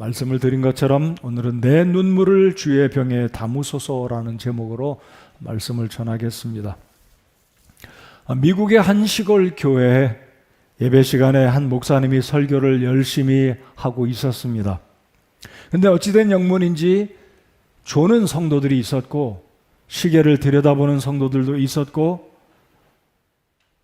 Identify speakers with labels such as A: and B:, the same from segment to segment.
A: 말씀을 드린 것처럼 오늘은 내 눈물을 주의 병에 담으소서라는 제목으로 말씀을 전하겠습니다. 미국의 한 시골 교회에 예배 시간에 한 목사님이 설교를 열심히 하고 있었습니다. 근데 어찌된 영문인지 조는 성도들이 있었고 시계를 들여다보는 성도들도 있었고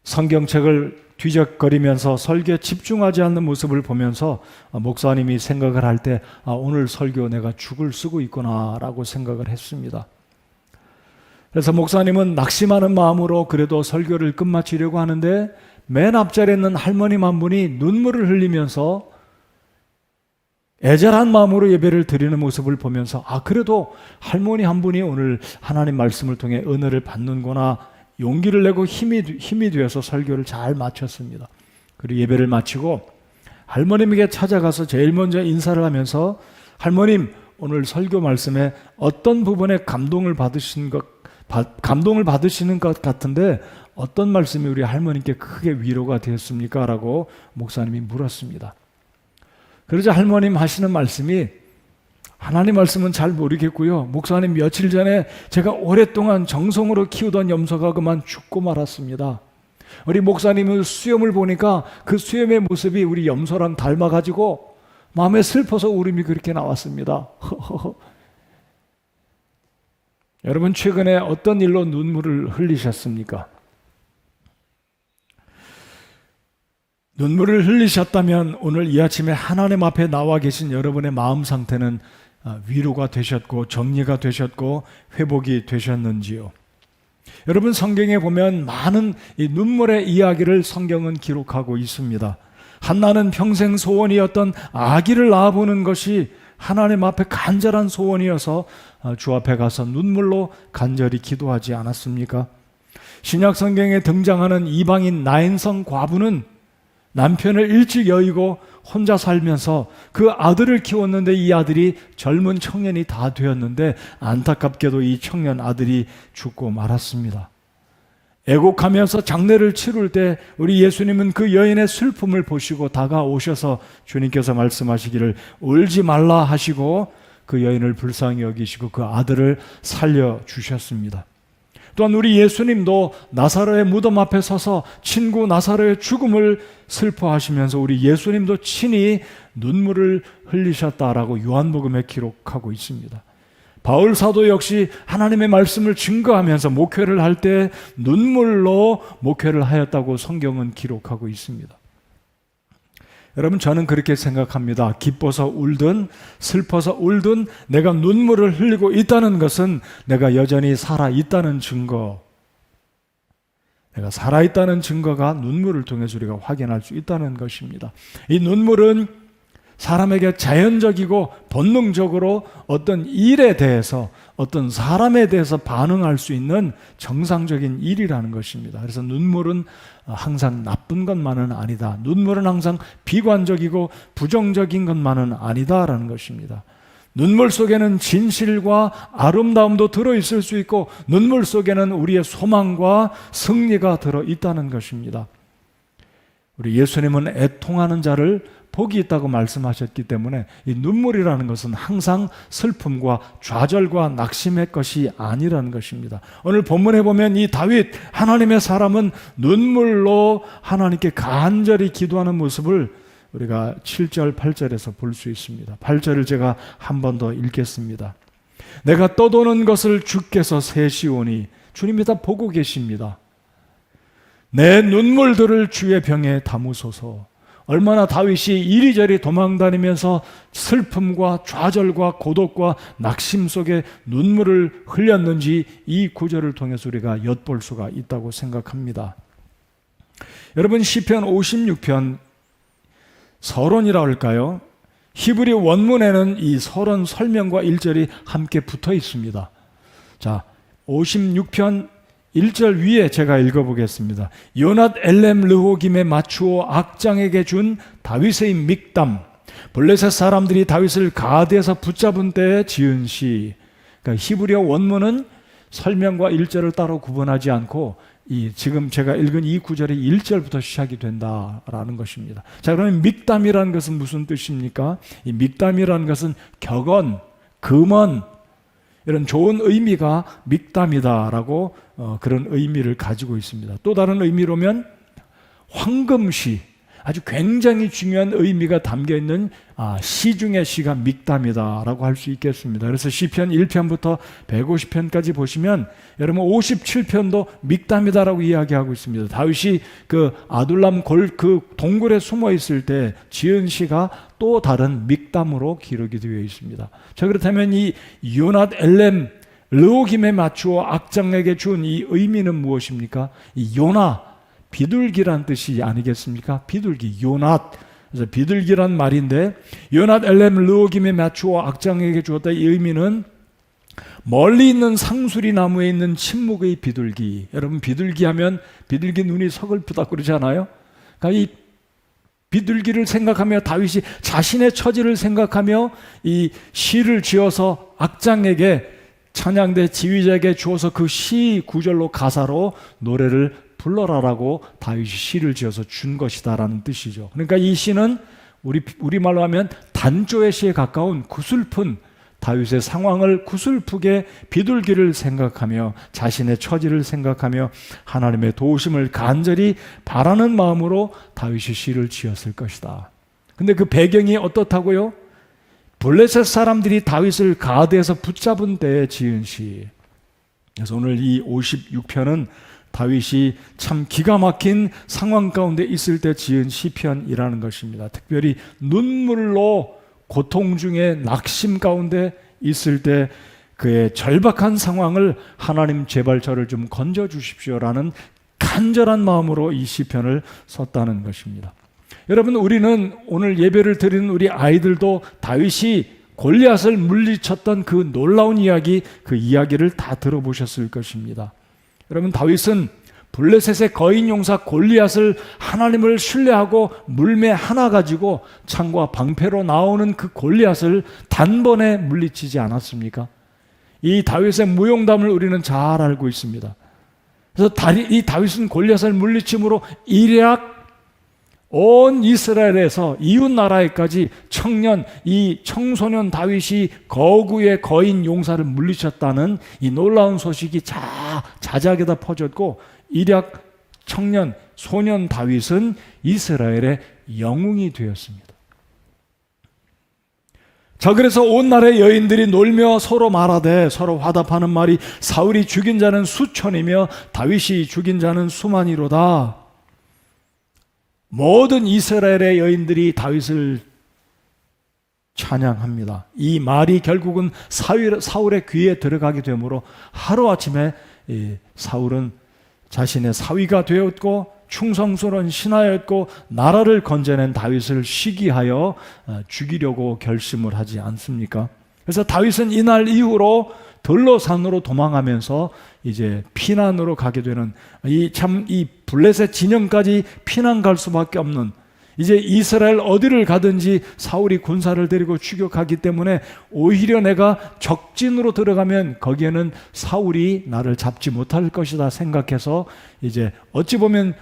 A: 성경책을 뒤적거리면서 설교에 집중하지 않는 모습을 보면서 목사님이 생각을 할 때 오늘 설교 내가 죽을 쓰고 있구나 라고 생각을 했습니다. 그래서 목사님은 낙심하는 마음으로 그래도 설교를 끝마치려고 하는데 맨 앞자리에 있는 할머님 한 분이 눈물을 흘리면서 애절한 마음으로 예배를 드리는 모습을 보면서 그래도 할머니 한 분이 오늘 하나님 말씀을 통해 은혜를 받는구나 용기를 내고 힘이 되어서 설교를 잘 마쳤습니다. 그리고 예배를 마치고 할머님에게 찾아가서 제일 먼저 인사를 하면서 할머님 오늘 설교 말씀에 어떤 부분에 감동을 받으시는 것 같은데 어떤 말씀이 우리 할머님께 크게 위로가 되었습니까? 라고 목사님이 물었습니다. 그러자 할머님 하시는 말씀이 하나님 말씀은 잘 모르겠고요. 목사님 며칠 전에 제가 오랫동안 정성으로 키우던 염소가 그만 죽고 말았습니다. 우리 목사님은 수염을 보니까 그 수염의 모습이 우리 염소랑 닮아가지고 마음에 슬퍼서 울음이 그렇게 나왔습니다. 여러분 최근에 어떤 일로 눈물을 흘리셨습니까? 눈물을 흘리셨다면 오늘 이 아침에 하나님 앞에 나와 계신 여러분의 마음 상태는 위로가 되셨고 정리가 되셨고 회복이 되셨는지요? 여러분 성경에 보면 많은 이 눈물의 이야기를 성경은 기록하고 있습니다. 한나는 평생 소원이었던 아기를 낳아보는 것이 하나님 앞에 간절한 소원이어서 주 앞에 가서 눈물로 간절히 기도하지 않았습니까? 신약 성경에 등장하는 이방인 나인성 과부는 남편을 일찍 여의고 혼자 살면서 그 아들을 키웠는데 이 아들이 젊은 청년이 다 되었는데 안타깝게도 이 청년 아들이 죽고 말았습니다. 애곡하면서 장례를 치룰 때 우리 예수님은 그 여인의 슬픔을 보시고 다가오셔서 주님께서 말씀하시기를 울지 말라 하시고 그 여인을 불쌍히 여기시고 그 아들을 살려주셨습니다. 또한 우리 예수님도 나사로의 무덤 앞에 서서 친구 나사로의 죽음을 슬퍼하시면서 우리 예수님도 친히 눈물을 흘리셨다라고 요한복음에 기록하고 있습니다. 바울 사도 역시 하나님의 말씀을 증거하면서 목회를 할 때 눈물로 목회를 하였다고 성경은 기록하고 있습니다. 여러분 저는 그렇게 생각합니다. 기뻐서 울든 슬퍼서 울든 내가 눈물을 흘리고 있다는 것은 내가 여전히 살아있다는 증거, 내가 살아있다는 증거가 눈물을 통해서 우리가 확인할 수 있다는 것입니다. 이 눈물은 사람에게 자연적이고 본능적으로 어떤 일에 대해서 어떤 사람에 대해서 반응할 수 있는 정상적인 일이라는 것입니다. 그래서 눈물은 항상 나쁜 것만은 아니다. 눈물은 항상 비관적이고 부정적인 것만은 아니다라는 것입니다. 눈물 속에는 진실과 아름다움도 들어있을 수 있고 눈물 속에는 우리의 소망과 승리가 들어있다는 것입니다. 우리 예수님은 애통하는 자를 복이 있다고 말씀하셨기 때문에 이 눈물이라는 것은 항상 슬픔과 좌절과 낙심의 것이 아니라는 것입니다. 오늘 본문에 보면 이 다윗 하나님의 사람은 눈물로 하나님께 간절히 기도하는 모습을 우리가 7절 8절에서 볼 수 있습니다. 8절을 제가 한 번 더 읽겠습니다. 내가 떠도는 것을 주께서 세시오니 주님이 다 보고 계십니다. 내 눈물들을 주의 병에 담으소서. 얼마나 다윗이 이리저리 도망다니면서 슬픔과 좌절과 고독과 낙심 속에 눈물을 흘렸는지 이 구절을 통해서 우리가 엿볼 수가 있다고 생각합니다. 여러분 시편 56편 서론이라 할까요? 히브리 원문에는 이 서론 설명과 1절이 함께 붙어 있습니다. 자, 56편 1절 위에 제가 읽어보겠습니다. 요낫 엘렘 르호김에 맞추어 악장에게 준 다윗의 믹담. 블레셋 사람들이 다윗을 가드에서 붙잡은 때에 지은 시. 그러니까 히브리어 원문은 설명과 1절을 따로 구분하지 않고 지금 제가 읽은 이 구절의 1절부터 시작이 된다라는 것입니다. 자, 그러면 믹담이라는 것은 무슨 뜻입니까? 이 믹담이라는 것은 격언, 금언, 이런 좋은 의미가 믹담이다라고 그런 의미를 가지고 있습니다. 또 다른 의미로면 황금시, 아주 굉장히 중요한 의미가 담겨있는 시 중의 시가 믹담이다라고 할 수 있겠습니다. 그래서 시편 1편부터 150편까지 보시면 여러분 57편도 믹담이다라고 이야기하고 있습니다. 다윗이 그 아둘람 그 동굴에 숨어 있을 때 지은 시가 또 다른 믹담으로 기록이 되어 있습니다. 자, 그렇다면 이 요낫 엘렘 르호김에 맞추어 악장에게 준 이 의미는 무엇입니까? 이 요나, 비둘기란 뜻이 아니겠습니까? 비둘기, 요낫. 그래서 비둘기란 말인데 요낫 엘렘 르호김에 맞추어 악장에게 주었다. 이 의미는 멀리 있는 상수리 나무에 있는 침묵의 비둘기. 여러분, 비둘기 하면 비둘기 눈이 서글프다고 그러잖아요. 그러니까 이 비둘기를 생각하며 다윗이 자신의 처지를 생각하며 이 시를 지어서 악장에게, 찬양대 지휘자에게 주어서 그 시 구절로 가사로 노래를 불러라라고 다윗이 시를 지어서 준 것이다라는 뜻이죠. 그러니까 이 시는 우리말로 하면 단조의 시에 가까운 구슬픈, 다윗의 상황을 구슬프게 비둘기를 생각하며 자신의 처지를 생각하며 하나님의 도우심을 간절히 바라는 마음으로 다윗이 시를 지었을 것이다. 근데 그 배경이 어떻다고요? 블레셋 사람들이 다윗을 가드에서 붙잡은 때에 지은 시. 그래서 오늘 이 56편은 다윗이 참 기가 막힌 상황 가운데 있을 때 지은 시편이라는 것입니다. 특별히 눈물로 고통 중에 낙심 가운데 있을 때 그의 절박한 상황을 하나님 제발 저를 좀 건져 주십시오라는 간절한 마음으로 이 시편을 썼다는 것입니다. 여러분, 우리는 오늘 예배를 드리는 우리 아이들도 다윗이 골리앗을 물리쳤던 그 놀라운 이야기, 그 이야기를 다 들어보셨을 것입니다. 여러분, 다윗은 블레셋의 거인 용사 골리앗을 하나님을 신뢰하고 물매 하나 가지고 창과 방패로 나오는 그 골리앗을 단번에 물리치지 않았습니까? 이 다윗의 무용담을 우리는 잘 알고 있습니다. 그래서 이 다윗은 골리앗을 물리침으로 일약 온 이스라엘에서 이웃 나라에까지 이 청소년 다윗이 거구의 거인 용사를 물리쳤다는 이 놀라운 소식이 자작에다 퍼졌고, 일약 소년 다윗은 이스라엘의 영웅이 되었습니다. 자, 그래서 온 나라의 여인들이 놀며 서로 말하되, 서로 화답하는 말이 사울이 죽인 자는 수천이며 다윗이 죽인 자는 수만이로다. 모든 이스라엘의 여인들이 다윗을 찬양합니다. 이 말이 결국은 사울의 귀에 들어가게 되므로 하루아침에 사울은 자신의 사위가 되었고 충성스러운 신하였고 나라를 건져낸 다윗을 시기하여 죽이려고 결심을 하지 않습니까? 그래서 다윗은 이날 이후로 들로산으로 도망하면서 이제 피난으로 가게 되는, 이 블레셋 진영까지 피난 갈 수밖에 없는, 이제 이스라엘 어디를 가든지 사울이 군사를 데리고 추격하기 때문에 오히려 내가 적진으로 들어가면 거기에는 사울이 나를 잡지 못할 것이다 생각해서 이제 어찌 보면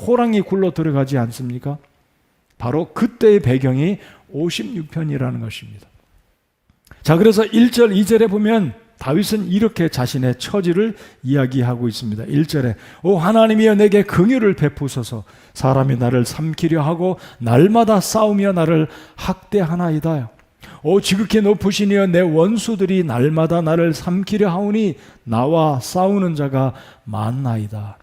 A: 호랑이 굴로 들어가지 않습니까? 바로 그때의 배경이 56편이라는 것입니다. 자, 그래서 1절, 2절에 보면 다윗은 이렇게 자신의 처지를 이야기하고 있습니다. 1절에 오 하나님이여 내게 긍휼을 베푸소서. 사람이 나를 삼키려 하고 날마다 싸우며 나를 학대하나이다. 오 지극히 높으시니여 내 원수들이 날마다 나를 삼키려 하오니 나와 싸우는 자가 많나이다.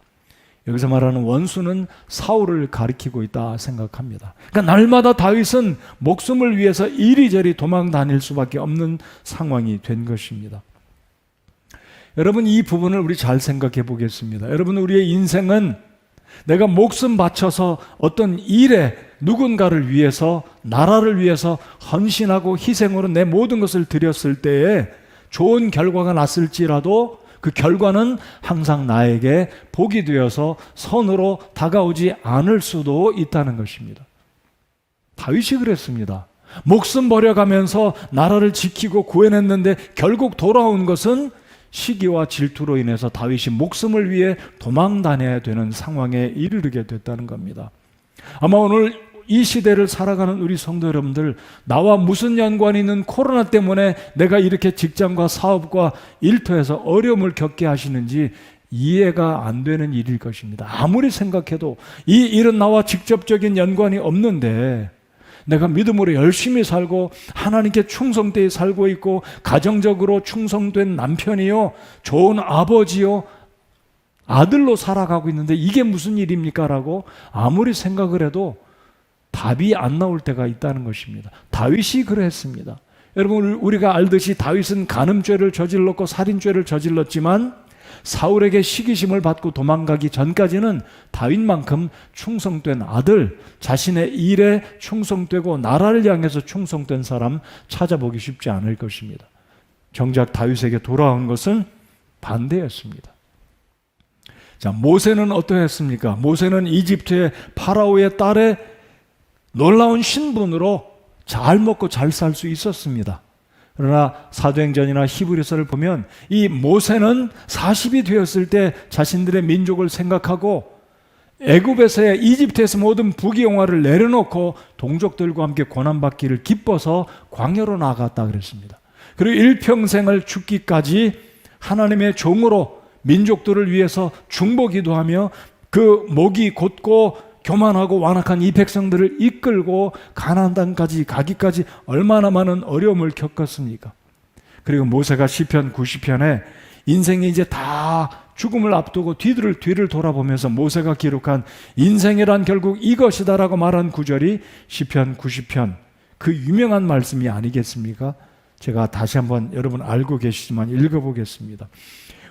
A: 여기서 말하는 원수는 사울을 가리키고 있다 생각합니다. 그러니까 날마다 다윗은 목숨을 위해서 이리저리 도망 다닐 수밖에 없는 상황이 된 것입니다. 여러분, 이 부분을 우리 잘 생각해 보겠습니다. 여러분, 우리의 인생은 내가 목숨 바쳐서 어떤 일에 누군가를 위해서, 나라를 위해서 헌신하고 희생으로 내 모든 것을 드렸을 때에 좋은 결과가 났을지라도 그 결과는 항상 나에게 복이 되어서 선으로 다가오지 않을 수도 있다는 것입니다. 다윗이 그랬습니다. 목숨 버려가면서 나라를 지키고 구해냈는데 결국 돌아온 것은 시기와 질투로 인해서 다윗이 목숨을 위해 도망 다녀야 되는 상황에 이르게 됐다는 겁니다. 아마 오늘 이 시대를 살아가는 우리 성도 여러분들, 나와 무슨 연관이 있는 코로나 때문에 내가 이렇게 직장과 사업과 일터에서 어려움을 겪게 하시는지 이해가 안 되는 일일 것입니다. 아무리 생각해도 이 일은 나와 직접적인 연관이 없는데 내가 믿음으로 열심히 살고 하나님께 충성되게 살고 있고 가정적으로 충성된 남편이요, 좋은 아버지요, 아들로 살아가고 있는데 이게 무슨 일입니까? 라고 아무리 생각을 해도 답이 안 나올 때가 있다는 것입니다. 다윗이 그랬습니다. 여러분, 우리가 알듯이 다윗은 간음죄를 저질렀고 살인죄를 저질렀지만 사울에게 시기심을 받고 도망가기 전까지는 다윗만큼 충성된 아들, 자신의 일에 충성되고 나라를 향해서 충성된 사람 찾아보기 쉽지 않을 것입니다. 정작 다윗에게 돌아온 것은 반대였습니다. 자, 모세는 어떠했습니까? 모세는 이집트의 파라오의 딸의 놀라운 신분으로 잘 먹고 잘 살 수 있었습니다. 그러나 사도행전이나 히브리서를 보면 이 모세는 40이 되었을 때 자신들의 민족을 생각하고 애굽에서의 이집트에서 모든 부귀영화를 내려놓고 동족들과 함께 고난받기를 기뻐서 광야로 나아갔다 그랬습니다. 그리고 일평생을 죽기까지 하나님의 종으로 민족들을 위해서 중보기도하며 그 목이 곧고 교만하고 완악한 이 백성들을 이끌고 가나안 땅까지 가기까지 얼마나 많은 어려움을 겪었습니까? 그리고 모세가 시편 90편에 인생이 이제 다 죽음을 앞두고 뒤를 돌아보면서 모세가 기록한 인생이란 결국 이것이다라고 말한 구절이 시편 90편 그 유명한 말씀이 아니겠습니까? 제가 다시 한번 여러분 알고 계시지만 읽어보겠습니다.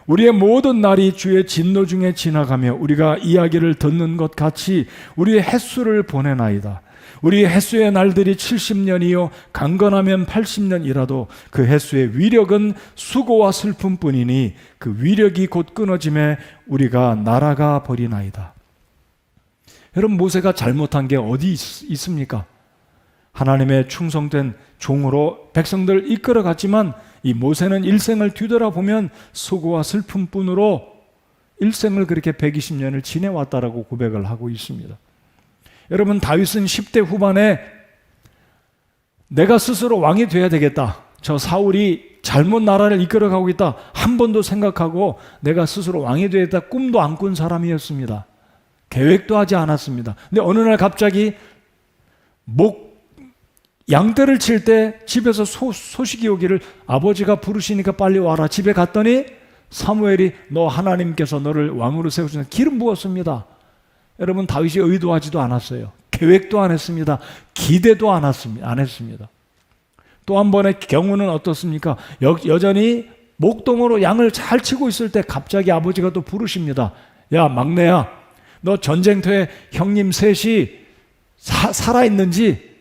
A: 우리의 모든 날이 주의 진노 중에 지나가며 우리가 이야기를 듣는 것 같이 우리의 햇수를 보내나이다. 우리의 햇수의 날들이 70년이요 강건하면 80년이라도 그 햇수의 위력은 수고와 슬픔뿐이니 그 위력이 곧 끊어짐에 우리가 날아가 버리나이다. 여러분, 모세가 잘못한 게 어디 있습니까? 하나님의 충성된 종으로 백성들 이끌어갔지만 이 모세는 일생을 뒤돌아보면 수고와 슬픔뿐으로 일생을 그렇게 120년을 지내왔다라고 고백을 하고 있습니다. 여러분, 다윗은 10대 후반에 내가 스스로 왕이 돼야 되겠다, 저 사울이 잘못 나라를 이끌어가고 있다 한 번도 생각하고 내가 스스로 왕이 되겠다 꿈도 안 꾼 사람이었습니다. 계획도 하지 않았습니다. 근데 어느 날 갑자기 양떼를 칠 때 집에서 소식이 오기를 아버지가 부르시니까 빨리 와라. 집에 갔더니 사무엘이 너 하나님께서 너를 왕으로 세우시는 기름 부었습니다. 여러분, 다윗이 의도하지도 않았어요. 계획도 안 했습니다. 기대도 안 했습니다. 또 한 번의 경우는 어떻습니까? 여전히 목동으로 양을 잘 치고 있을 때 갑자기 아버지가 또 부르십니다. 야, 막내야, 너 전쟁터에 형님 셋이 살아있는지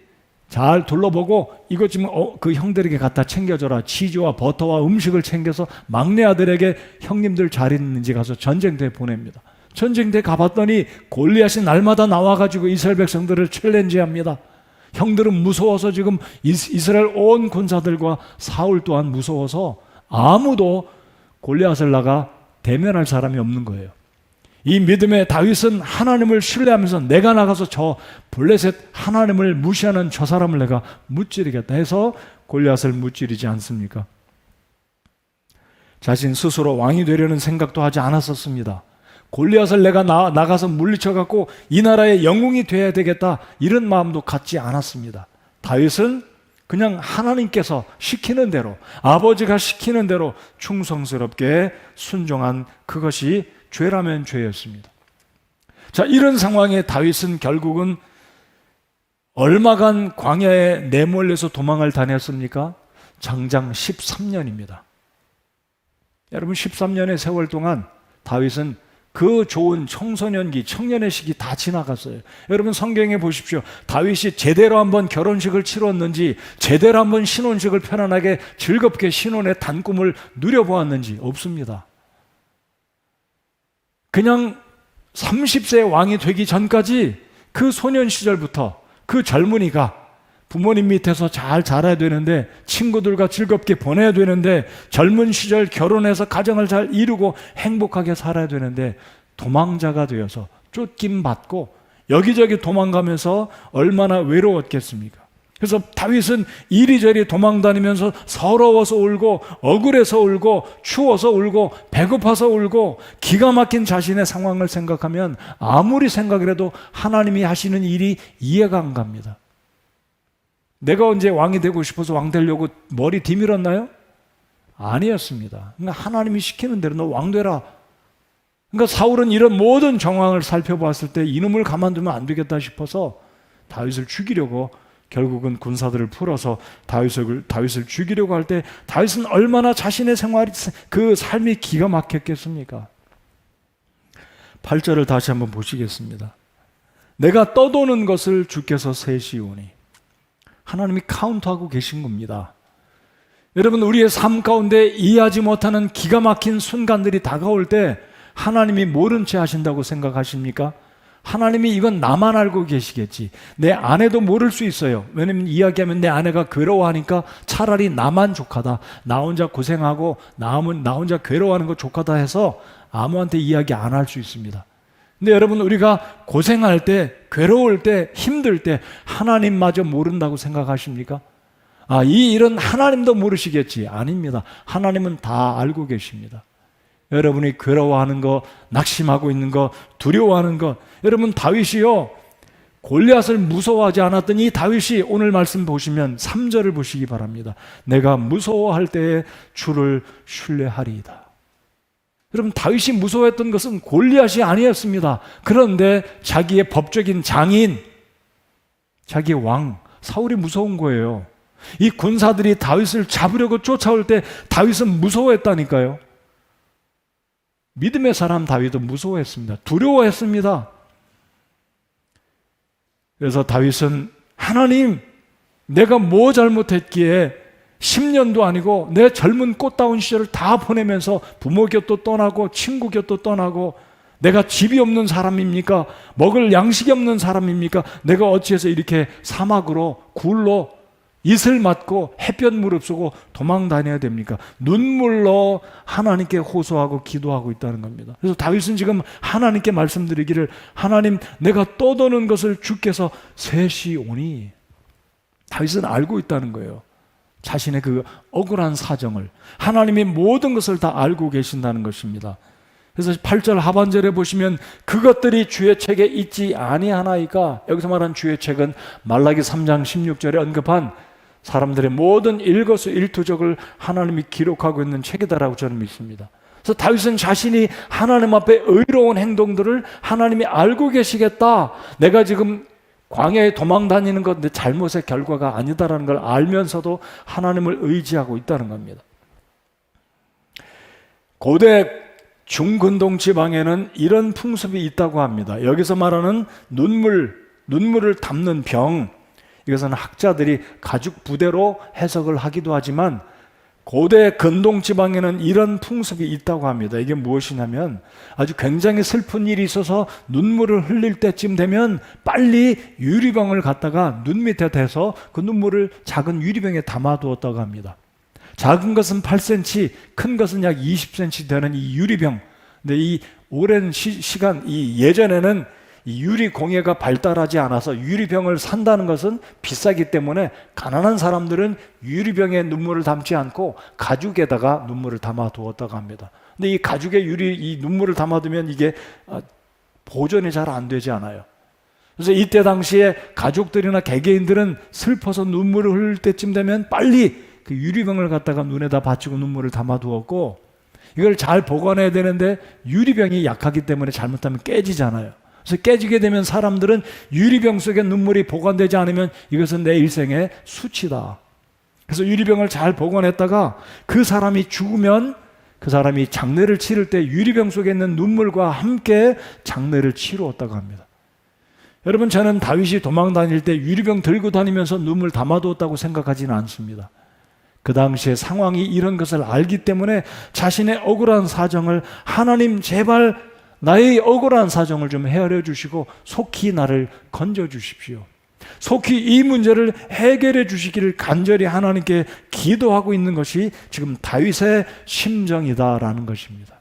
A: 잘 둘러보고 이거 지금 그 형들에게 갖다 챙겨줘라. 치즈와 버터와 음식을 챙겨서 막내 아들에게 형님들 잘 있는지 가서 전쟁터에 보냅니다. 전쟁터에 가봤더니 골리앗이 날마다 나와가지고 이스라엘 백성들을 챌린지합니다. 형들은 무서워서 지금 이스라엘 온 군사들과 사울 또한 무서워서 아무도 골리앗을 나가 대면할 사람이 없는 거예요. 이 믿음의 다윗은 하나님을 신뢰하면서 내가 나가서 저 블레셋 하나님을 무시하는 저 사람을 내가 무찌르겠다 해서 골리앗을 무찌르지 않습니까? 자신 스스로 왕이 되려는 생각도 하지 않았었습니다. 골리앗을 내가 나가서 물리쳐갖고 이 나라의 영웅이 돼야 되겠다 이런 마음도 갖지 않았습니다. 다윗은 그냥 하나님께서 시키는 대로, 아버지가 시키는 대로 충성스럽게 순종한 그것이 죄라면 죄였습니다. 자, 이런 상황에 다윗은 결국은 얼마간 광야에 내몰려서 도망을 다녔습니까? 장장 13년입니다. 여러분, 13년의 세월 동안 다윗은 그 좋은 청소년기, 청년의 시기 다 지나갔어요. 여러분, 성경에 보십시오. 다윗이 제대로 한번 결혼식을 치렀는지, 제대로 한번 신혼식을 편안하게 즐겁게 신혼의 단꿈을 누려보았는지 없습니다. 그냥 30세 왕이 되기 전까지 그 소년 시절부터 그 젊은이가 부모님 밑에서 잘 자라야 되는데, 친구들과 즐겁게 보내야 되는데, 젊은 시절 결혼해서 가정을 잘 이루고 행복하게 살아야 되는데 도망자가 되어서 쫓김 받고 여기저기 도망가면서 얼마나 외로웠겠습니까? 그래서 다윗은 이리저리 도망다니면서 서러워서 울고, 억울해서 울고, 추워서 울고, 배고파서 울고, 기가 막힌 자신의 상황을 생각하면 아무리 생각해도 하나님이 하시는 일이 이해가 안 갑니다. 내가 언제 왕이 되고 싶어서 왕 되려고 머리 뒤밀었나요? 아니었습니다. 그러니까 하나님이 시키는 대로 너 왕 되라. 그러니까 사울은 이런 모든 정황을 살펴봤을 때 이놈을 가만두면 안 되겠다 싶어서 다윗을 죽이려고, 결국은 군사들을 풀어서 다윗을 죽이려고 할 때 다윗은 얼마나 자신의 그 삶이 기가 막혔겠습니까? 8절을 다시 한번 보시겠습니다. 내가 떠도는 것을 주께서 세시오니. 하나님이 카운트하고 계신 겁니다. 여러분, 우리의 삶 가운데 이해하지 못하는 기가 막힌 순간들이 다가올 때 하나님이 모른 채 하신다고 생각하십니까? 하나님이 이건 나만 알고 계시겠지, 내 아내도 모를 수 있어요. 왜냐면 이야기하면 내 아내가 괴로워하니까 차라리 나만 족하다, 나 혼자 고생하고 나 혼자 괴로워하는 거 족하다 해서 아무한테 이야기 안 할 수 있습니다. 근데 여러분, 우리가 고생할 때, 괴로울 때, 힘들 때 하나님마저 모른다고 생각하십니까? 이 일은 하나님도 모르시겠지. 아닙니다. 하나님은 다 알고 계십니다. 여러분이 괴로워하는 거, 낙심하고 있는 거, 두려워하는 거, 여러분, 다윗이요, 골리앗을 무서워하지 않았던 이 다윗이 오늘 말씀 보시면 3절을 보시기 바랍니다. 내가 무서워할 때에 주를 신뢰하리이다. 여러분, 다윗이 무서워했던 것은 골리앗이 아니었습니다. 그런데 자기의 법적인 장인, 자기의 왕 사울이 무서운 거예요. 이 군사들이 다윗을 잡으려고 쫓아올 때 다윗은 무서워했다니까요. 믿음의 사람 다윗은 무서워했습니다. 두려워했습니다. 그래서 다윗은 하나님, 내가 뭐 잘못했기에 10년도 아니고 내 젊은 꽃다운 시절을 다 보내면서 부모 곁도 떠나고 친구 곁도 떠나고, 내가 집이 없는 사람입니까? 먹을 양식이 없는 사람입니까? 내가 어찌해서 이렇게 사막으로 굴로 이슬 맞고 햇볕 무릅쓰고 도망 다녀야 됩니까? 눈물로 하나님께 호소하고 기도하고 있다는 겁니다. 그래서 다윗은 지금 하나님께 말씀드리기를, 하나님, 내가 떠도는 것을 주께서 세시오니. 다윗은 알고 있다는 거예요. 자신의 그 억울한 사정을 하나님이 모든 것을 다 알고 계신다는 것입니다. 그래서 8절 하반절에 보시면 그것들이 주의 책에 있지 아니하나이까. 여기서 말한 주의 책은 말라기 3장 16절에 언급한 사람들의 모든 일거수일투족을 하나님이 기록하고 있는 책이다라고 저는 믿습니다. 그래서 다윗은 자신이 하나님 앞에 의로운 행동들을 하나님이 알고 계시겠다, 내가 지금 광야에 도망 다니는 것 내 잘못의 결과가 아니다라는 걸 알면서도 하나님을 의지하고 있다는 겁니다. 고대 중근동 지방에는 이런 풍습이 있다고 합니다. 여기서 말하는 눈물을 담는 병, 이것은 학자들이 가죽 부대로 해석을 하기도 하지만 고대 근동 지방에는 이런 풍습이 있다고 합니다. 이게 무엇이냐면, 아주 굉장히 슬픈 일이 있어서 눈물을 흘릴 때쯤 되면 빨리 유리병을 갖다가 눈 밑에 대서 그 눈물을 작은 유리병에 담아두었다고 합니다. 작은 것은 8cm, 큰 것은 약 20cm 되는 이 유리병. 근데 이 오랜 시간, 예전에는 이 유리공예가 발달하지 않아서 유리병을 산다는 것은 비싸기 때문에 가난한 사람들은 유리병에 눈물을 담지 않고 가죽에다가 눈물을 담아 두었다고 합니다. 근데 이 가죽에 이 눈물을 담아두면 이게 보존이 잘 안 되지 않아요. 그래서 이때 당시에 가족들이나 개개인들은 슬퍼서 눈물을 흘릴 때쯤 되면 빨리 그 유리병을 갖다가 눈에다 받치고 눈물을 담아 두었고, 이걸 잘 보관해야 되는데 유리병이 약하기 때문에 잘못하면 깨지잖아요. 그래서 깨지게 되면 사람들은 유리병 속에 눈물이 보관되지 않으면 이것은 내 일생의 수치다. 그래서 유리병을 잘 보관했다가 그 사람이 죽으면 그 사람이 장례를 치를 때 유리병 속에 있는 눈물과 함께 장례를 치루었다고 합니다. 여러분, 저는 다윗이 도망 다닐 때 유리병 들고 다니면서 눈물 담아두었다고 생각하지는 않습니다. 그 당시의 상황이 이런 것을 알기 때문에 자신의 억울한 사정을, 하나님 제발 나의 억울한 사정을 좀 헤아려 주시고 속히 나를 건져 주십시오. 속히 이 문제를 해결해 주시기를 간절히 하나님께 기도하고 있는 것이 지금 다윗의 심정이다라는 것입니다.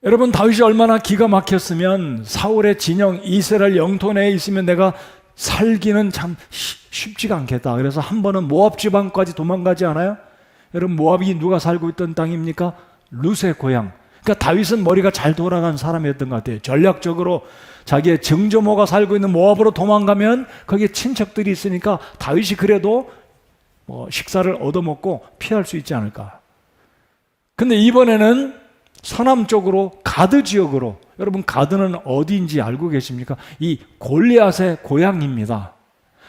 A: 여러분, 다윗이 얼마나 기가 막혔으면 사울의 진영 이스라엘 영토 내에 있으면 내가 살기는 참 쉽지가 않겠다. 그래서 한 번은 모압 지방까지 도망가지 않아요? 여러분, 모압이 누가 살고 있던 땅입니까? 룻의 고향. 그러니까 다윗은 머리가 잘 돌아간 사람이었던 것 같아요. 전략적으로 자기의 증조모가 살고 있는 모압으로 도망가면 거기에 친척들이 있으니까 다윗이 그래도 식사를 얻어먹고 피할 수 있지 않을까. 근데 이번에는 서남쪽으로 가드 지역으로, 여러분 가드는 어디인지 알고 계십니까? 이 골리앗의 고향입니다.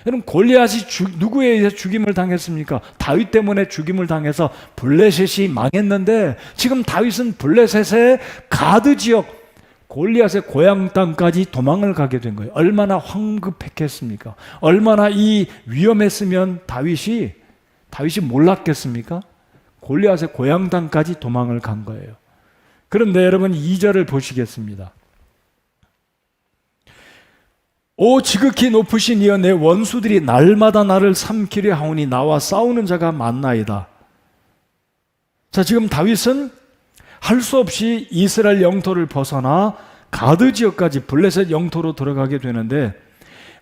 A: 여러분, 골리앗이 누구에 의해 죽임을 당했습니까? 다윗 때문에 죽임을 당해서 블레셋이 망했는데 지금 다윗은 블레셋의 가드 지역, 골리앗의 고향 땅까지 도망을 가게 된 거예요. 얼마나 황급했겠습니까? 얼마나 이 위험했으면 다윗이 몰랐겠습니까? 골리앗의 고향 땅까지 도망을 간 거예요. 그런데 여러분 2절을 보시겠습니다. 오 지극히 높으신 이여 내 원수들이 날마다 나를 삼키려 하오니 나와 싸우는 자가 많나이다. 자, 지금 다윗은 할 수 없이 이스라엘 영토를 벗어나 가드 지역까지 블레셋 영토로 들어가게 되는데,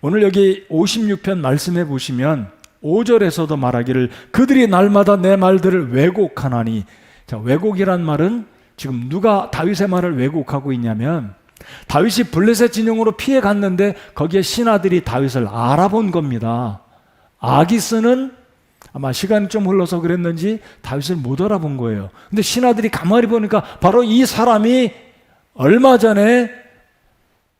A: 오늘 여기 56편 말씀해 보시면 5절에서도 말하기를 그들이 날마다 내 말들을 왜곡하나니. 자, 왜곡이란 말은 지금 누가 다윗의 말을 왜곡하고 있냐면, 다윗이 블레셋 진영으로 피해 갔는데 거기에 신하들이 다윗을 알아본 겁니다. 아기스는 아마 시간이 좀 흘러서 그랬는지 다윗을 못 알아본 거예요. 근데 신하들이 가만히 보니까 바로 이 사람이 얼마 전에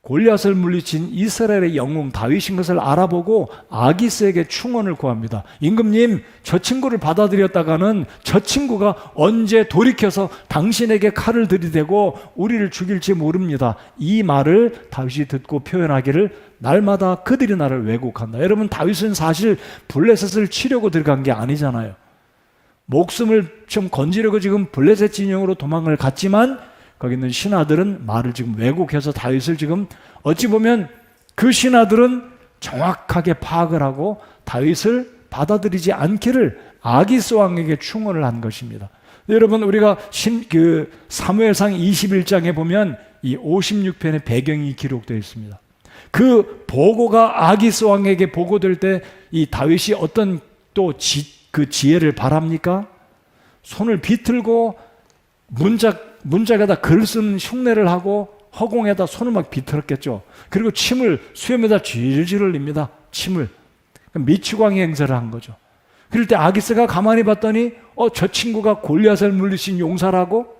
A: 골리앗을 물리친 이스라엘의 영웅 다윗인 것을 알아보고 아기스에게 충원을 구합니다. 임금님, 저 친구를 받아들였다가는 저 친구가 언제 돌이켜서 당신에게 칼을 들이대고 우리를 죽일지 모릅니다. 이 말을 다윗이 듣고 표현하기를 날마다 그들이 나를 왜곡한다. 여러분, 다윗은 사실 블레셋을 치려고 들어간 게 아니잖아요. 목숨을 좀 건지려고 지금 블레셋 진영으로 도망을 갔지만 거기 있는 신하들은 말을 지금 왜곡해서 다윗을 지금 어찌 보면 그 신하들은 정확하게 파악을 하고 다윗을 받아들이지 않기를 아기스 왕에게 충원을 한 것입니다. 여러분, 우리가 사무엘상 21장에 보면 이 56편의 배경이 기록되어 있습니다. 그 보고가 아기스 왕에게 보고될 때 이 다윗이 어떤 또 그 지혜를 바랍니까? 손을 비틀고 문짝에다 글 쓰는 흉내를 하고 허공에다 손을 막 비틀었겠죠. 그리고 침을 수염에다 질질 흘립니다. 침을. 미치광이 행세를 한 거죠. 그럴 때 아기스가 가만히 봤더니 저 친구가 골리앗을 물리친 용사라고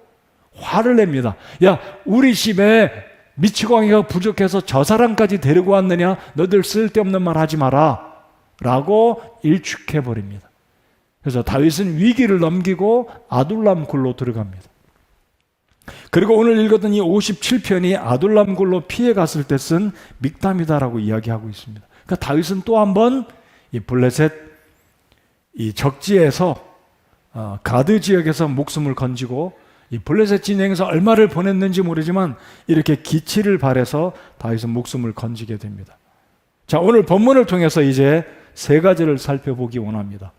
A: 화를 냅니다. 야, 우리 집에 미치광이가 부족해서 저 사람까지 데리고 왔느냐? 너들 쓸데없는 말 하지 마라 라고 일축해버립니다. 그래서 다윗은 위기를 넘기고 아둘람 굴로 들어갑니다. 그리고 오늘 읽었던 이 57편이 아둘람 굴로 피해 갔을 때 쓴 믹담이다라고 이야기하고 있습니다. 그러니까 다윗은 또 한 번 이 블레셋 이 적지에서 가드 지역에서 목숨을 건지고 이 블레셋 진영에서 얼마를 보냈는지 모르지만 이렇게 기치를 발해서 다윗은 목숨을 건지게 됩니다. 자, 오늘 본문을 통해서 이제 세 가지를 살펴보기 원합니다.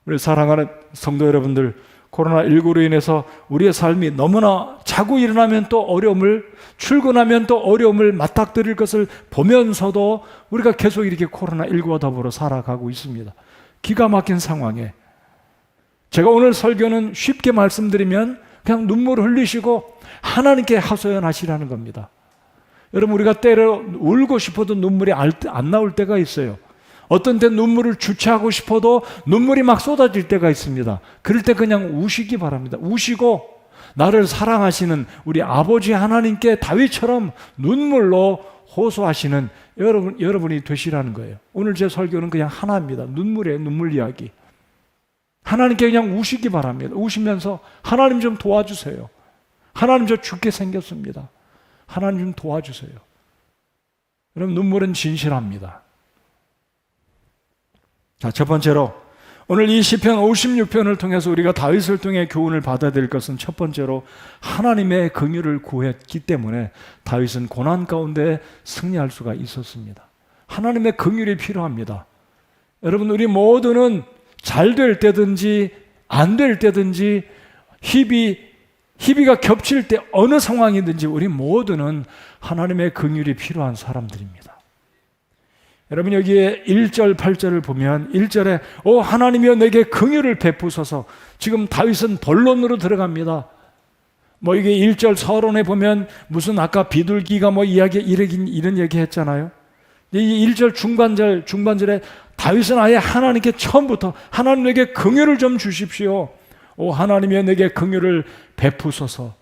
A: 우리 사랑하는 성도 여러분들, 코로나19로 인해서 우리의 삶이 너무나 자고 일어나면 또 어려움을, 출근하면 또 어려움을 맞닥뜨릴 것을 보면서도 우리가 계속 이렇게 코로나19와 더불어 살아가고 있습니다. 기가 막힌 상황에 제가 오늘 설교는 쉽게 말씀드리면 그냥 눈물을 흘리시고 하나님께 하소연하시라는 겁니다. 여러분, 우리가 때로 울고 싶어도 눈물이 안 나올 때가 있어요. 어떤 때 눈물을 주체하고 싶어도 눈물이 막 쏟아질 때가 있습니다. 그럴 때 그냥 우시기 바랍니다. 우시고 나를 사랑하시는 우리 아버지 하나님께 다윗처럼 눈물로 호소하시는 여러분이 되시라는 거예요. 오늘 제 설교는 그냥 하나입니다. 눈물의 눈물 이야기. 하나님께 그냥 우시기 바랍니다. 우시면서 하나님 좀 도와주세요. 하나님 저 죽게 생겼습니다. 하나님 좀 도와주세요. 여러분, 눈물은 진실합니다. 자, 첫 번째로 오늘 이 시편 56편을 통해서 우리가 다윗을 통해 교훈을 받아야 될 것은 첫 번째로 하나님의 긍휼을 구했기 때문에 다윗은 고난 가운데 승리할 수가 있었습니다. 하나님의 긍휼이 필요합니다. 여러분, 우리 모두는 잘 될 때든지 안 될 때든지 희비가 겹칠 때 어느 상황이든지 우리 모두는 하나님의 긍휼이 필요한 사람들입니다. 여러분, 여기에 1절 8절을 보면 1절에 오 하나님이여 내게 긍휼을 베푸소서. 지금 다윗은 본론으로 들어갑니다. 이게 1절 서론에 보면 무슨 아까 비둘기가 이런 얘기 했잖아요. 이 1절 중반절에 다윗은 아예 하나님께 처음부터 하나님 내게 긍휼을 좀 주십시오. 오 하나님이여 내게 긍휼을 베푸소서.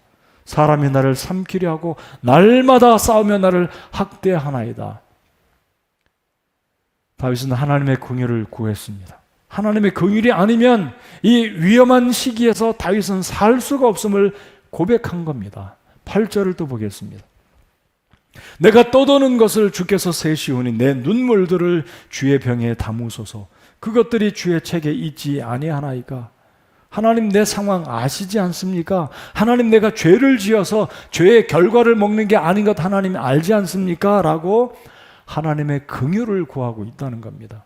A: 사람이 나를 삼키려 하고 날마다 싸우며 나를 학대하나이다. 다윗은 하나님의 긍휼을 구했습니다. 하나님의 긍휼이 아니면 이 위험한 시기에서 다윗은 살 수가 없음을 고백한 겁니다. 8절을 또 보겠습니다. 내가 떠도는 것을 주께서 세시오니 내 눈물들을 주의 병에 담으소서. 그것들이 주의 책에 있지 아니하나이까. 하나님 내 상황 아시지 않습니까? 하나님 내가 죄를 지어서 죄의 결과를 먹는 게 아닌 것 하나님 알지 않습니까? 라고 하나님의 긍휼을 구하고 있다는 겁니다.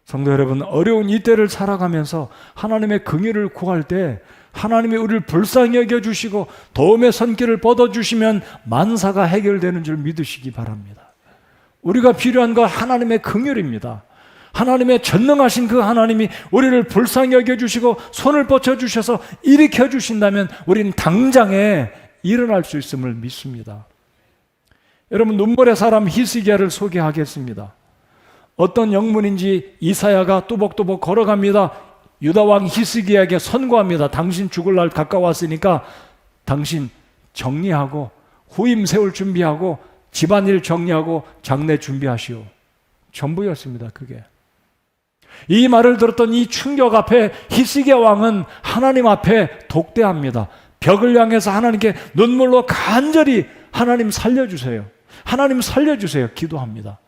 A: 성도 여러분, 어려운 이때를 살아가면서 하나님의 긍휼을 구할 때 하나님이 우리를 불쌍히 여겨주시고 도움의 손길을 뻗어주시면 만사가 해결되는 줄 믿으시기 바랍니다. 우리가 필요한 건 하나님의 긍휼입니다. 하나님의 전능하신 그 하나님이 우리를 불쌍히 여겨주시고 손을 뻗쳐주셔서 일으켜주신다면 우리는 당장에 일어날 수 있음을 믿습니다. 여러분, 눈물의 사람 히스기야를 소개하겠습니다. 어떤 영문인지 이사야가 또복또복 걸어갑니다. 유다왕 히스기야에게 선고합니다. 당신 죽을 날 가까웠으니까 당신 정리하고 후임 세울 준비하고 집안일 정리하고 장례 준비하시오. 전부였습니다. 그게. 이 말을 들었던 이 충격 앞에 히스기야 왕은 하나님 앞에 독대합니다. 벽을 향해서 하나님께 눈물로 간절히 하나님 살려주세요. 하나님 살려주세요. 기도합니다.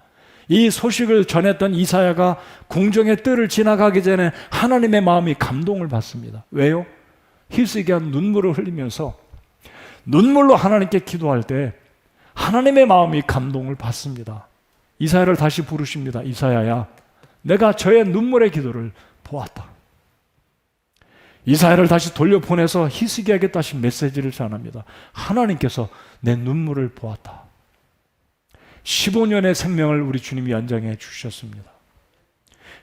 A: 이 소식을 전했던 이사야가 궁정의 뜰을 지나가기 전에 하나님의 마음이 감동을 받습니다. 왜요? 히스기야 눈물을 흘리면서 눈물로 하나님께 기도할 때 하나님의 마음이 감동을 받습니다. 이사야를 다시 부르십니다. 이사야야, 내가 저의 눈물의 기도를 보았다. 이사야를 다시 돌려보내서 히스기야에게 다시 메시지를 전합니다. 하나님께서 내 눈물을 보았다. 15년의 생명을 우리 주님이 연장해 주셨습니다.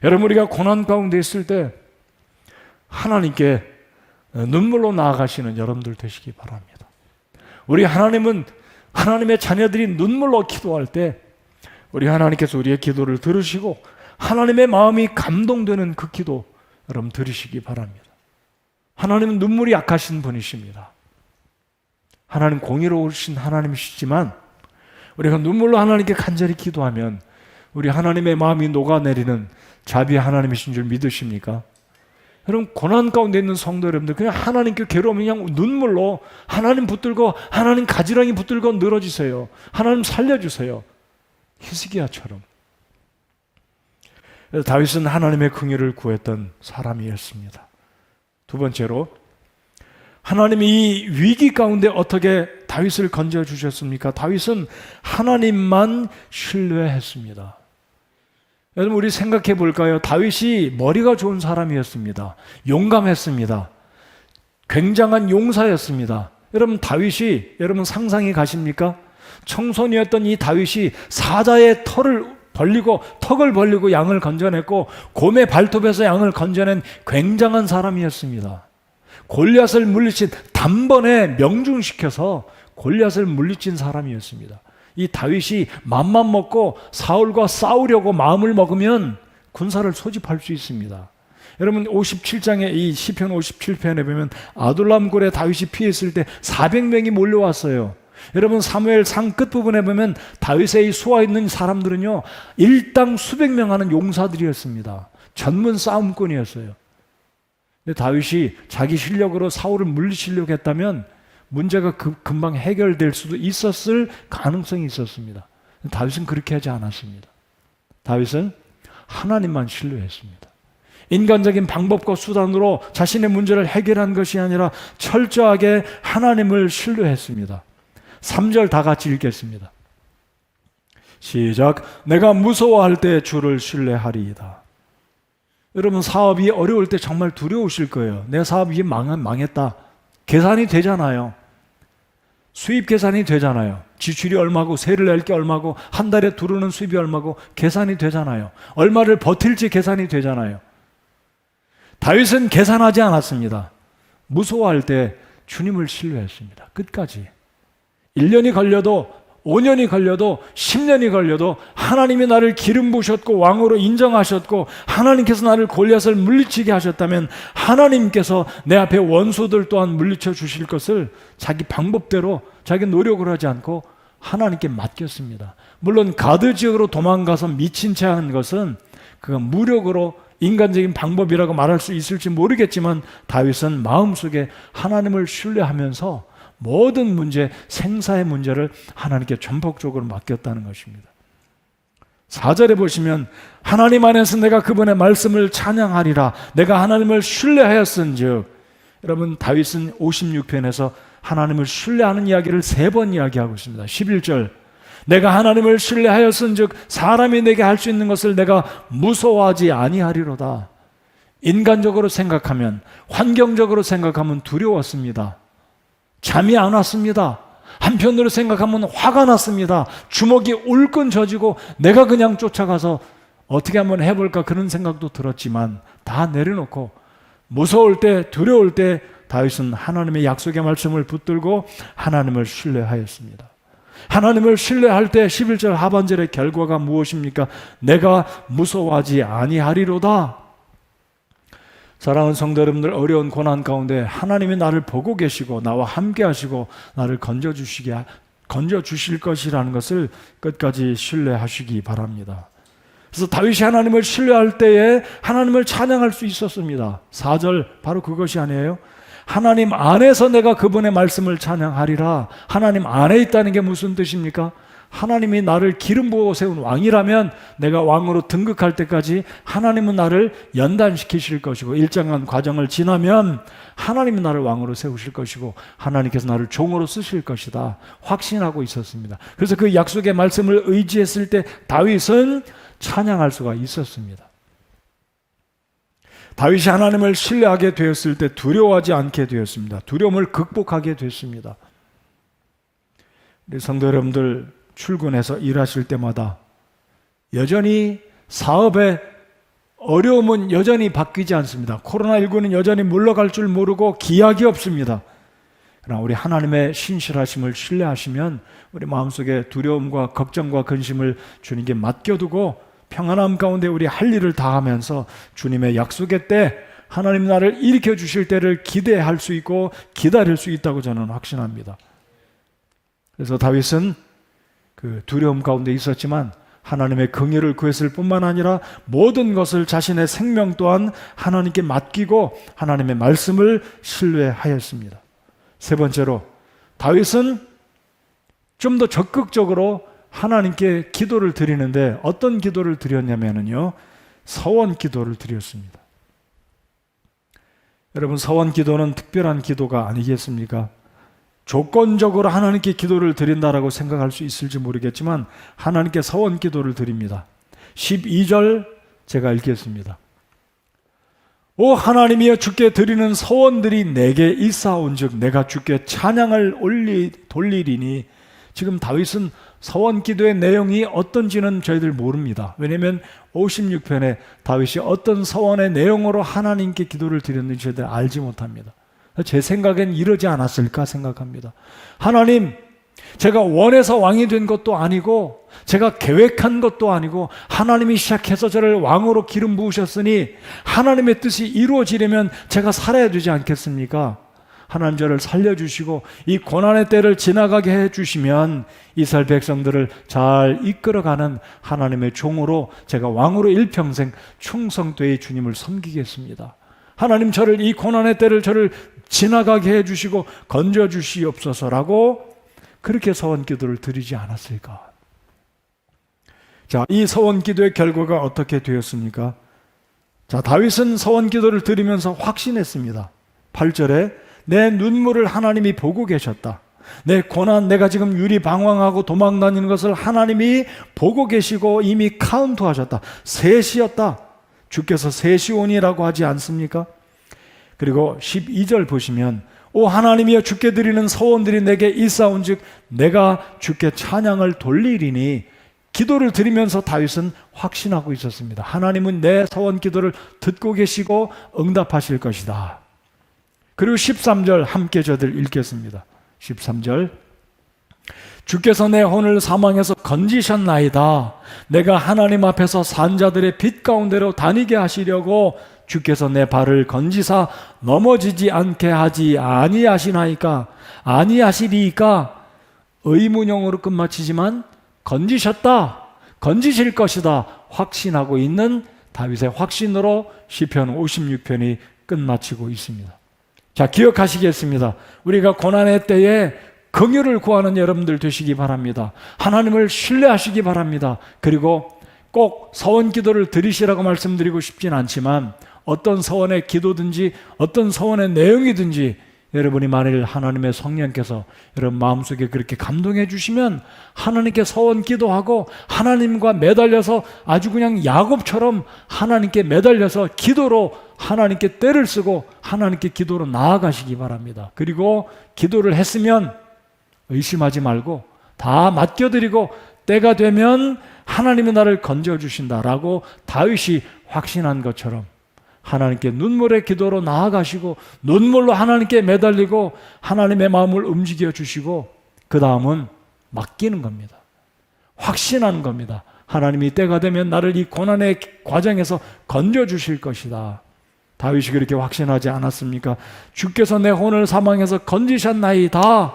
A: 여러분, 우리가 고난 가운데 있을 때 하나님께 눈물로 나아가시는 여러분들 되시기 바랍니다. 우리 하나님은 하나님의 자녀들이 눈물로 기도할 때 우리 하나님께서 우리의 기도를 들으시고 하나님의 마음이 감동되는 그 기도 여러분 들으시기 바랍니다. 하나님은 눈물이 약하신 분이십니다. 하나님 공의로우신 하나님이시지만 우리가 눈물로 하나님께 간절히 기도하면 우리 하나님의 마음이 녹아내리는 자비의 하나님이신 줄 믿으십니까? 여러분, 고난 가운데 있는 성도 여러분들 그냥 하나님께 괴로우면 그냥 눈물로 하나님 붙들고 하나님 가지런히 붙들고 늘어지세요. 하나님 살려주세요. 히스기야처럼. 다윗은 하나님의 긍휼을 구했던 사람이었습니다. 두 번째로 하나님이 이 위기 가운데 어떻게 다윗을 건져주셨습니까? 다윗은 하나님만 신뢰했습니다. 여러분, 우리 생각해 볼까요? 다윗이 머리가 좋은 사람이었습니다. 용감했습니다. 굉장한 용사였습니다. 여러분, 다윗이 여러분 상상이 가십니까? 청소년이었던 이 다윗이 사자의 턱을 벌리고 양을 건져냈고 곰의 발톱에서 양을 건져낸 굉장한 사람이었습니다. 골리앗을 물리친 단번에 명중시켜서 골리앗을 물리친 사람이었습니다. 이 다윗이 맘만 먹고 사울과 싸우려고 마음을 먹으면 군사를 소집할 수 있습니다. 여러분 57장에 이 시편 57편에 보면 아둘람굴에 다윗이 피했을 때 400명이 몰려왔어요. 여러분 사무엘상 끝부분에 보면 다윗의 수와 있는 사람들은요 일당 수백 명 하는 용사들이었습니다. 전문 싸움꾼이었어요. 근데 다윗이 자기 실력으로 사울을 물리치려고 했다면 문제가 금방 해결될 수도 있었을 가능성이 있었습니다. 다윗은 그렇게 하지 않았습니다. 다윗은 하나님만 신뢰했습니다. 인간적인 방법과 수단으로 자신의 문제를 해결한 것이 아니라 철저하게 하나님을 신뢰했습니다. 3절 다 같이 읽겠습니다. 시작. 내가 무서워할 때 주를 신뢰하리이다. 여러분, 사업이 어려울 때 정말 두려우실 거예요. 내 사업이 망했다. 계산이 되잖아요. 수입 계산이 되잖아요. 지출이 얼마고 세를 낼 게 얼마고 한 달에 들어오는 수입이 얼마고 계산이 되잖아요. 얼마를 버틸지 계산이 되잖아요. 다윗은 계산하지 않았습니다. 무서워할 때 주님을 신뢰했습니다. 끝까지. 1년이 걸려도 5년이 걸려도 10년이 걸려도 하나님이 나를 기름 부으셨고 왕으로 인정하셨고 하나님께서 나를 골리앗을 물리치게 하셨다면 하나님께서 내 앞에 원수들 또한 물리쳐 주실 것을 자기 방법대로 자기 노력을 하지 않고 하나님께 맡겼습니다. 물론 가드 지역으로 도망가서 미친 채 한 것은 그가 무력으로 인간적인 방법이라고 말할 수 있을지 모르겠지만 다윗은 마음속에 하나님을 신뢰하면서 모든 문제, 생사의 문제를 하나님께 전폭적으로 맡겼다는 것입니다. 4절에 보시면 하나님 안에서 내가 그분의 말씀을 찬양하리라. 내가 하나님을 신뢰하였은즉. 여러분, 다윗은 56편에서 하나님을 신뢰하는 이야기를 3번 이야기하고 있습니다. 11절 내가 하나님을 신뢰하였은즉 사람이 내게 할 수 있는 것을 내가 무서워하지 아니하리로다. 인간적으로 생각하면, 환경적으로 생각하면 두려웠습니다. 잠이 안 왔습니다. 한편으로 생각하면 화가 났습니다. 주먹이 울끈 져지고 내가 그냥 쫓아가서 어떻게 한번 해볼까 그런 생각도 들었지만 다 내려놓고 무서울 때, 두려울 때 다윗은 하나님의 약속의 말씀을 붙들고 하나님을 신뢰하였습니다. 하나님을 신뢰할 때 11절 하반절의 결과가 무엇입니까? 내가 무서워하지 아니하리로다. 사랑하는 성도 여러분들, 어려운 고난 가운데 하나님이 나를 보고 계시고 나와 함께 하시고 나를 건져주실 것이라는 것을 끝까지 신뢰하시기 바랍니다. 그래서 다윗이 하나님을 신뢰할 때에 하나님을 찬양할 수 있었습니다. 4절 바로 그것이 아니에요? 하나님 안에서 내가 그분의 말씀을 찬양하리라. 하나님 안에 있다는 게 무슨 뜻입니까? 하나님이 나를 기름 부어 세운 왕이라면 내가 왕으로 등극할 때까지 하나님은 나를 연단시키실 것이고 일정한 과정을 지나면 하나님이 나를 왕으로 세우실 것이고 하나님께서 나를 종으로 쓰실 것이다 확신하고 있었습니다. 그래서 그 약속의 말씀을 의지했을 때 다윗은 찬양할 수가 있었습니다. 다윗이 하나님을 신뢰하게 되었을 때 두려워하지 않게 되었습니다. 두려움을 극복하게 됐습니다. 우리 성도 여러분들, 출근해서 일하실 때마다 여전히 사업의 어려움은 여전히 바뀌지 않습니다. 코로나19는 여전히 물러갈 줄 모르고 기약이 없습니다. 그러나 우리 하나님의 신실하심을 신뢰하시면 우리 마음속에 두려움과 걱정과 근심을 주님께 맡겨두고 평안함 가운데 우리 할 일을 다하면서 주님의 약속의 때 하나님 나를 일으켜 주실 때를 기대할 수 있고 기다릴 수 있다고 저는 확신합니다. 그래서 다윗은 그 두려움 가운데 있었지만 하나님의 긍휼을 구했을 뿐만 아니라 모든 것을 자신의 생명 또한 하나님께 맡기고 하나님의 말씀을 신뢰하였습니다. 세 번째로 다윗은 좀 더 적극적으로 하나님께 기도를 드리는데 어떤 기도를 드렸냐면요, 서원 기도를 드렸습니다. 여러분, 서원 기도는 특별한 기도가 아니겠습니까? 조건적으로 하나님께 기도를 드린다라고 생각할 수 있을지 모르겠지만 하나님께 서원 기도를 드립니다. 12절 제가 읽겠습니다. 오 하나님이여, 주께 드리는 서원들이 내게 있사온즉 내가 주께 찬양을 돌리리니. 지금 다윗은 서원 기도의 내용이 어떤지는 저희들 모릅니다. 왜냐하면 56편에 다윗이 어떤 서원의 내용으로 하나님께 기도를 드렸는지 저희들 알지 못합니다. 제 생각엔 이러지 않았을까 생각합니다. 하나님, 제가 원해서 왕이 된 것도 아니고 제가 계획한 것도 아니고 하나님이 시작해서 저를 왕으로 기름 부으셨으니 하나님의 뜻이 이루어지려면 제가 살아야 되지 않겠습니까? 하나님 저를 살려주시고 이 고난의 때를 지나가게 해주시면 이스라엘 백성들을 잘 이끌어가는 하나님의 종으로 제가 왕으로 일평생 충성되이 주님을 섬기겠습니다. 하나님 저를 이 고난의 때를 저를 지나가게 해주시고 건져주시옵소서라고 그렇게 서원 기도를 드리지 않았을까? 자, 이 서원 기도의 결과가 어떻게 되었습니까? 자, 다윗은 서원 기도를 드리면서 확신했습니다. 8절에 내 눈물을 하나님이 보고 계셨다. 내 고난, 내가 지금 유리방황하고 도망다니는 것을 하나님이 보고 계시고 이미 카운트하셨다. 셋이었다. 주께서 셋이오니라고 하지 않습니까? 그리고 12절 보시면 오 하나님이여 주께 드리는 서원들이 내게 있사온즉 내가 주께 찬양을 돌리리니, 기도를 드리면서 다윗은 확신하고 있었습니다. 하나님은 내 서원 기도를 듣고 계시고 응답하실 것이다. 그리고 13절 함께 저들 읽겠습니다. 13절 주께서 내 혼을 사망에서 건지셨나이다. 내가 하나님 앞에서 산자들의 빛 가운데로 다니게 하시려고 주께서 내 발을 건지사 넘어지지 않게 하지 아니하시나이까. 아니하시리이까. 의문형으로 끝마치지만 건지셨다, 건지실 것이다 확신하고 있는 다윗의 확신으로 시편 56편이 끝마치고 있습니다. 자, 기억하시겠습니다. 우리가 고난의 때에 긍휼을 구하는 여러분들 되시기 바랍니다. 하나님을 신뢰하시기 바랍니다. 그리고 꼭 서원 기도를 드리시라고 말씀드리고 싶진 않지만 어떤 서원의 기도든지 어떤 서원의 내용이든지 여러분이 만일 하나님의 성령께서 여러분 마음속에 그렇게 감동해 주시면 하나님께 서원 기도하고 하나님과 매달려서 아주 그냥 야곱처럼 하나님께 매달려서 기도로 하나님께 때를 쓰고 하나님께 기도로 나아가시기 바랍니다. 그리고 기도를 했으면 의심하지 말고 다 맡겨드리고 때가 되면 하나님이 나를 건져주신다라고 다윗이 확신한 것처럼 하나님께 눈물의 기도로 나아가시고 눈물로 하나님께 매달리고 하나님의 마음을 움직여 주시고 그 다음은 맡기는 겁니다. 확신하는 겁니다. 하나님이 때가 되면 나를 이 고난의 과정에서 건져주실 것이다. 다윗이 그렇게 확신하지 않았습니까? 주께서 내 혼을 사망에서 건지셨나이다.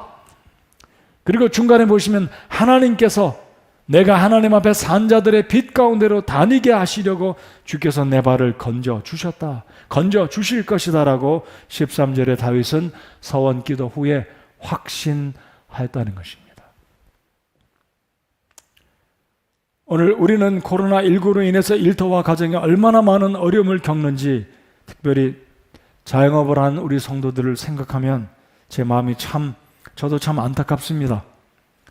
A: 그리고 중간에 보시면 하나님께서 내가 하나님 앞에 산자들의 빛 가운데로 다니게 하시려고 주께서 내 발을 건져 주셨다. 건져 주실 것이다 라고 13절에 다윗은 서원 기도 후에 확신하였다는 것입니다. 오늘 우리는 코로나19로 인해서 일터와 가정에 얼마나 많은 어려움을 겪는지 특별히 자영업을 한 우리 성도들을 생각하면 제 마음이 저도 참 안타깝습니다.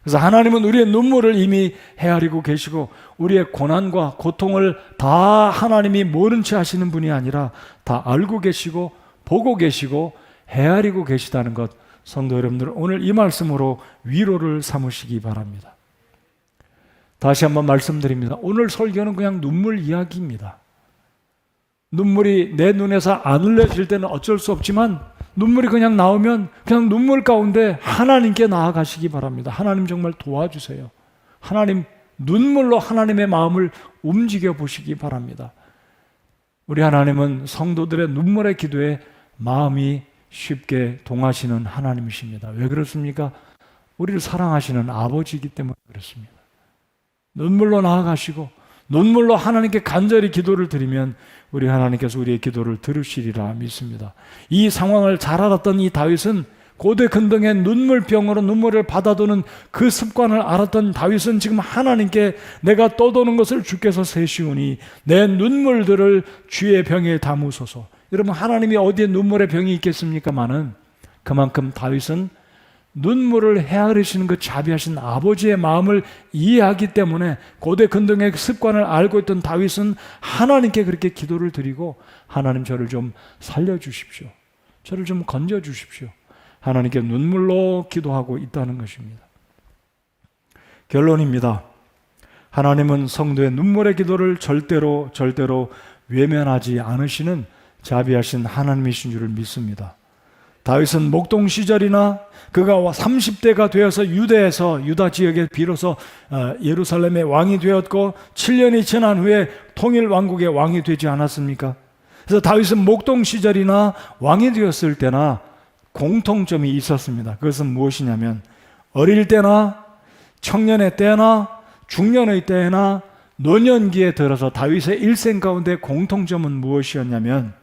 A: 그래서 하나님은 우리의 눈물을 이미 헤아리고 계시고 우리의 고난과 고통을 다 하나님이 모른 채 하시는 분이 아니라 다 알고 계시고 보고 계시고 헤아리고 계시다는 것, 성도 여러분들 오늘 이 말씀으로 위로를 삼으시기 바랍니다. 다시 한번 말씀드립니다. 오늘 설교는 그냥 눈물 이야기입니다. 눈물이 내 눈에서 안 흘려질 때는 어쩔 수 없지만 눈물이 그냥 나오면 그냥 눈물 가운데 하나님께 나아가시기 바랍니다. 하나님 정말 도와주세요. 하나님, 눈물로 하나님의 마음을 움직여 보시기 바랍니다. 우리 하나님은 성도들의 눈물의 기도에 마음이 쉽게 동하시는 하나님이십니다. 왜 그렇습니까? 우리를 사랑하시는 아버지이기 때문에 그렇습니다. 눈물로 나아가시고 눈물로 하나님께 간절히 기도를 드리면 우리 하나님께서 우리의 기도를 들으시리라 믿습니다. 이 상황을 잘 알았던 이 다윗은 고대 근동의 눈물병으로 눈물을 받아도는 그 습관을 알았던 다윗은 지금 하나님께 내가 떠도는 것을 주께서 세시우니 내 눈물들을 주의 병에 담으소서. 여러분, 하나님이 어디에 눈물의 병이 있겠습니까마는 그만큼 다윗은 눈물을 헤아리시는 그 자비하신 아버지의 마음을 이해하기 때문에 고대 근동의 습관을 알고 있던 다윗은 하나님께 그렇게 기도를 드리고 하나님 저를 좀 살려주십시오. 저를 좀 건져주십시오. 하나님께 눈물로 기도하고 있다는 것입니다. 결론입니다. 하나님은 성도의 눈물의 기도를 절대로 외면하지 않으시는 자비하신 하나님이신 줄을 믿습니다. 다윗은 목동 시절이나 그가 30대가 되어서 유다 지역에 비로소 예루살렘의 왕이 되었고 7년이 지난 후에 통일 왕국의 왕이 되지 않았습니까? 그래서 다윗은 목동 시절이나 왕이 되었을 때나 공통점이 있었습니다. 그것은 무엇이냐면 어릴 때나 청년의 때나 중년의 때나 노년기에 들어서 다윗의 일생 가운데 공통점은 무엇이었냐면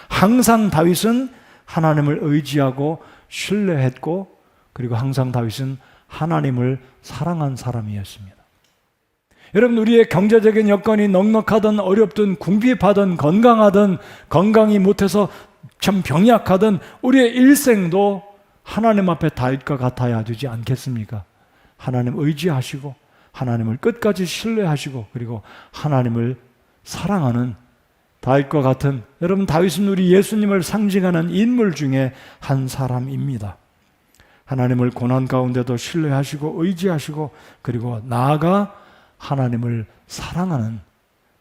A: 항상 다윗은 하나님을 의지하고 신뢰했고 그리고 항상 다윗은 하나님을 사랑한 사람이었습니다. 여러분, 우리의 경제적인 여건이 넉넉하든 어렵든 궁핍하든 건강하든 건강이 못해서 참 병약하든 우리의 일생도 하나님 앞에 다윗과 같아야 되지 않겠습니까? 하나님 의지하시고 하나님을 끝까지 신뢰하시고 그리고 하나님을 사랑하는 다윗과 같은, 여러분, 다윗은 우리 예수님을 상징하는 인물 중에 한 사람입니다. 하나님을 고난 가운데도 신뢰하시고 의지하시고 그리고 나아가 하나님을 사랑하는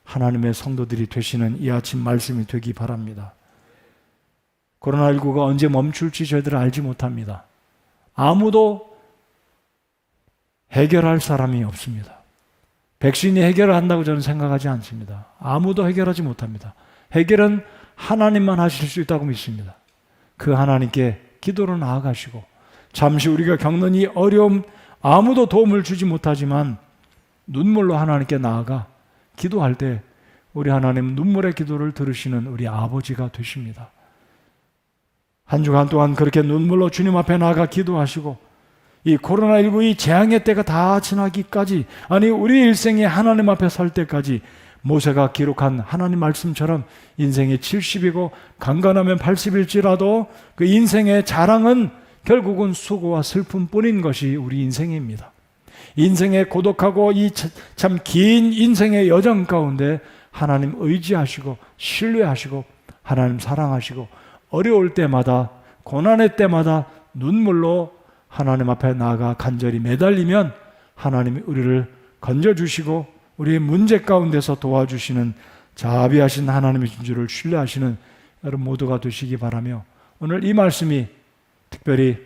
A: 하나님의 성도들이 되시는 이 아침 말씀이 되기 바랍니다. 코로나19가 언제 멈출지 저희들은 알지 못합니다. 아무도 해결할 사람이 없습니다. 백신이 해결을 한다고 저는 생각하지 않습니다. 아무도 해결하지 못합니다. 해결은 하나님만 하실 수 있다고 믿습니다. 그 하나님께 기도로 나아가시고 잠시 우리가 겪는 이 어려움, 아무도 도움을 주지 못하지만 눈물로 하나님께 나아가 기도할 때 우리 하나님 눈물의 기도를 들으시는 우리 아버지가 되십니다. 한 주간 동안 그렇게 눈물로 주님 앞에 나아가 기도하시고 이 코로나19 이 재앙의 때가 다 지나기까지, 아니 우리 일생에 하나님 앞에 설 때까지 모세가 기록한 하나님 말씀처럼 인생이 70이고 강건하면 80일지라도 그 인생의 자랑은 결국은 수고와 슬픔뿐인 것이 우리 인생입니다. 인생의 고독하고 이 참 긴 인생의 여정 가운데 하나님 의지하시고 신뢰하시고 하나님 사랑하시고 어려울 때마다 고난의 때마다 눈물로 하나님 앞에 나아가 간절히 매달리면 하나님이 우리를 건져주시고 우리의 문제 가운데서 도와주시는 자비하신 하나님의 진주를 신뢰하시는 여러분 모두가 되시기 바라며, 오늘 이 말씀이 특별히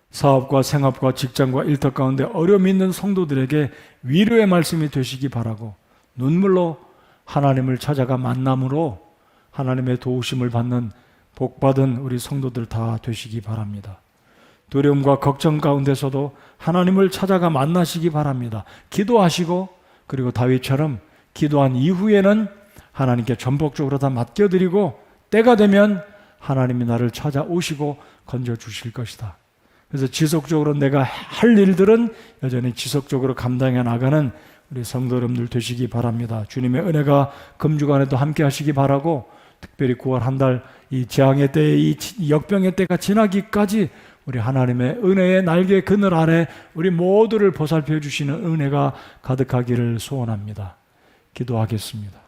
A: 사업과 생업과 직장과 일터 가운데 어려움이 있는 성도들에게 위로의 말씀이 되시기 바라고, 눈물로 하나님을 찾아가 만남으로 하나님의 도우심을 받는 복받은 우리 성도들 다 되시기 바랍니다. 두려움과 걱정 가운데서도 하나님을 찾아가 만나시기 바랍니다. 기도하시고 그리고 다윗처럼 기도한 이후에는 하나님께 전폭적으로 다 맡겨드리고 때가 되면 하나님이 나를 찾아오시고 건져주실 것이다. 그래서 지속적으로 내가 할 일들은 여전히 지속적으로 감당해 나가는 우리 성도 여러분들 되시기 바랍니다. 주님의 은혜가 금주간에도 함께 하시기 바라고, 특별히 9월 한 달 이 재앙의 때에 이 역병의 때가 지나기까지 우리 하나님의 은혜의 날개 그늘 아래 우리 모두를 보살펴 주시는 은혜가 가득하기를 소원합니다. 기도하겠습니다.